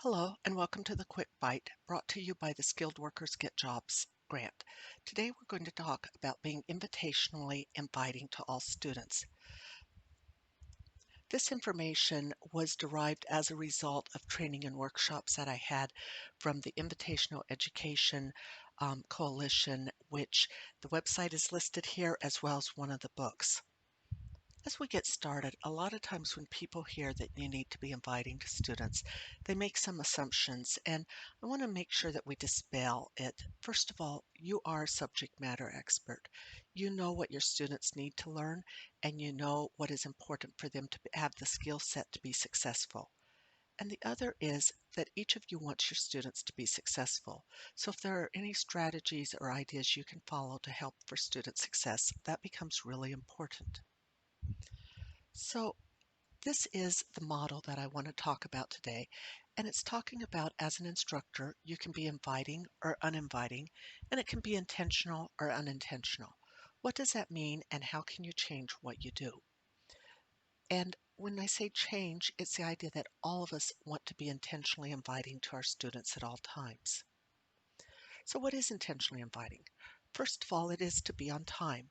Hello, and welcome to the Quick Bite, brought to you by the Skilled Workers Get Jobs grant. Today we're going to talk about being invitationally inviting to all students. This information was derived as a result of training and workshops that I had from the Invitational Education Coalition, which the website is listed here, as well as one of the books. As we get started, a lot of times when people hear that you need to be inviting to students, they make some assumptions, and I want to make sure that we dispel it. First of all, you are a subject matter expert. You know what your students need to learn, and you know what is important for them to have the skill set to be successful. And the other is that each of you wants your students to be successful. So if there are any strategies or ideas you can follow to help for student success, that becomes really important. So this is the model that I want to talk about today, and it's talking about as an instructor, you can be inviting or uninviting, and it can be intentional or unintentional. What does that mean, and how can you change what you do? And when I say change, it's the idea that all of us want to be intentionally inviting to our students at all times. So what is intentionally inviting? First of all, it is to be on time.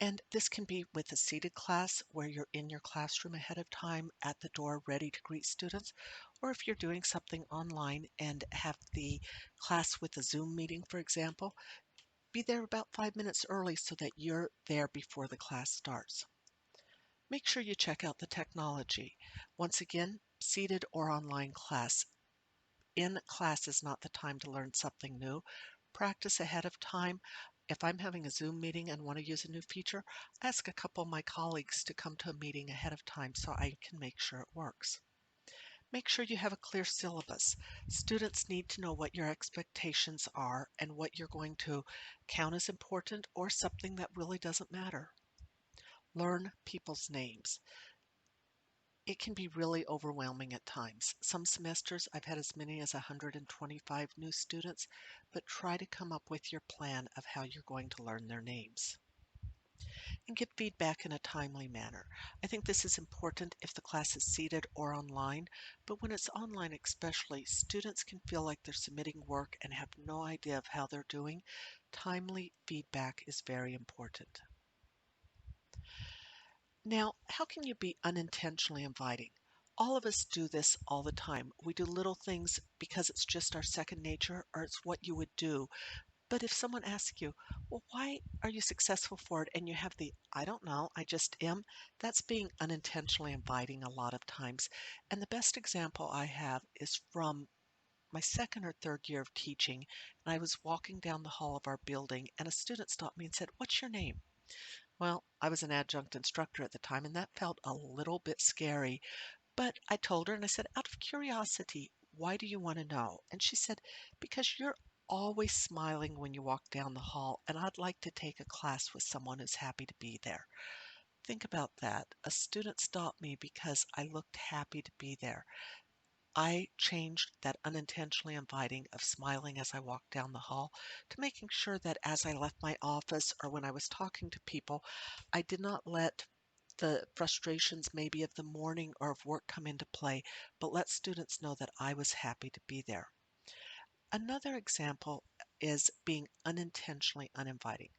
And this can be with a seated class where you're in your classroom ahead of time at the door ready to greet students, or if you're doing something online and have the class with a Zoom meeting, for example, be there about 5 minutes early so that you're there before the class starts. Make sure you check out the technology. Once again, seated or online class. In class is not the time to learn something new. Practice ahead of time. If I'm having a Zoom meeting and want to use a new feature, I ask a couple of my colleagues to come to a meeting ahead of time so I can make sure it works. Make sure you have a clear syllabus. Students need to know what your expectations are and what you're going to count as important or something that really doesn't matter. Learn people's names. It can be really overwhelming at times. Some semesters I've had as many as 125 new students, but try to come up with your plan of how you're going to learn their names. And give feedback in a timely manner. I think this is important if the class is seated or online, but when it's online especially, students can feel like they're submitting work and have no idea of how they're doing. Timely feedback is very important. Now, how can you be unintentionally inviting? All of us do this all the time. We do little things because it's just our second nature or it's what you would do. But if someone asks you, well, why are you successful for it? And you have the, I don't know, I just am, that's being unintentionally inviting a lot of times. And the best example I have is from my second or third year of teaching. And I was walking down the hall of our building and a student stopped me and said, what's your name? Well, I was an adjunct instructor at the time, and that felt a little bit scary. But I told her and I said, out of curiosity, why do you want to know? And she said, because you're always smiling when you walk down the hall, and I'd like to take a class with someone who's happy to be there. Think about that. A student stopped me because I looked happy to be there. I changed that unintentionally inviting of smiling as I walked down the hall to making sure that as I left my office or when I was talking to people, I did not let the frustrations maybe of the morning or of work come into play, but let students know that I was happy to be there. Another example is being unintentionally uninviting.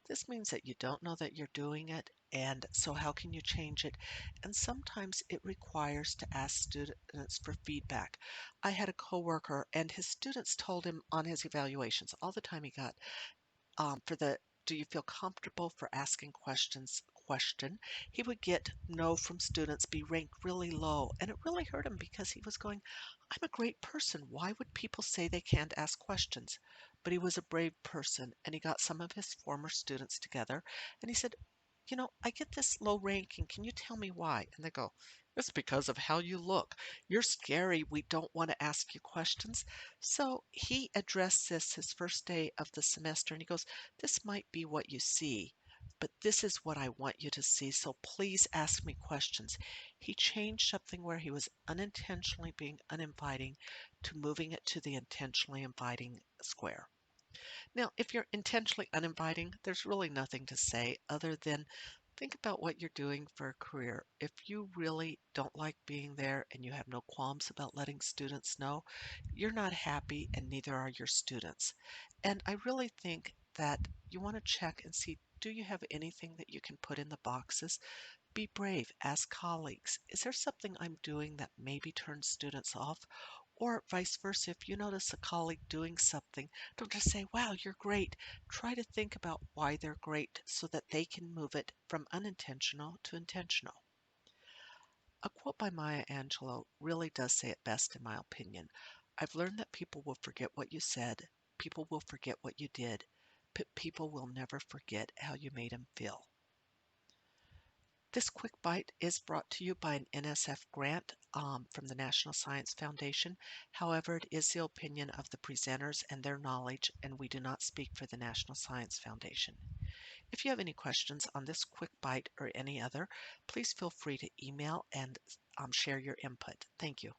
This means that you don't know that you're doing it, and so how can you change it? And sometimes it requires to ask students for feedback. I had a coworker, and his students told him on his evaluations all the time he got, for the do you feel comfortable for asking questions question, he would get no from students, be ranked really low. And it really hurt him because he was going, I'm a great person. Why would people say they can't ask questions? But he was a brave person and he got some of his former students together and he said, I get this low ranking. Can you tell me why? And they go, it's because of how you look. You're scary. We don't want to ask you questions. So he addressed this his first day of the semester and he goes, this might be what you see, but this is what I want you to see. So please ask me questions. He changed something where he was unintentionally being uninviting to moving it to the intentionally inviting square. Now, if you're intentionally uninviting, there's really nothing to say other than Think about what you're doing for a career. If you really don't like being there and you have no qualms about letting students know, you're not happy and neither are your students. And I really think that you want to check and see, do you have anything that you can put in the boxes? Be brave. Ask colleagues, is there something I'm doing that maybe turns students off? Or vice versa, if you notice a colleague doing something, don't just say, wow, you're great. Try to think about why they're great so that they can move it from unintentional to intentional. A quote by Maya Angelou really does say it best, in my opinion. I've learned that people will forget what you said, people will forget what you did, but people will never forget how you made them feel. This quick bite is brought to you by an NSF grant from the National Science Foundation. However, it is the opinion of the presenters and their knowledge, and we do not speak for the National Science Foundation. If you have any questions on this quick bite or any other, please feel free to email and share your input. Thank you.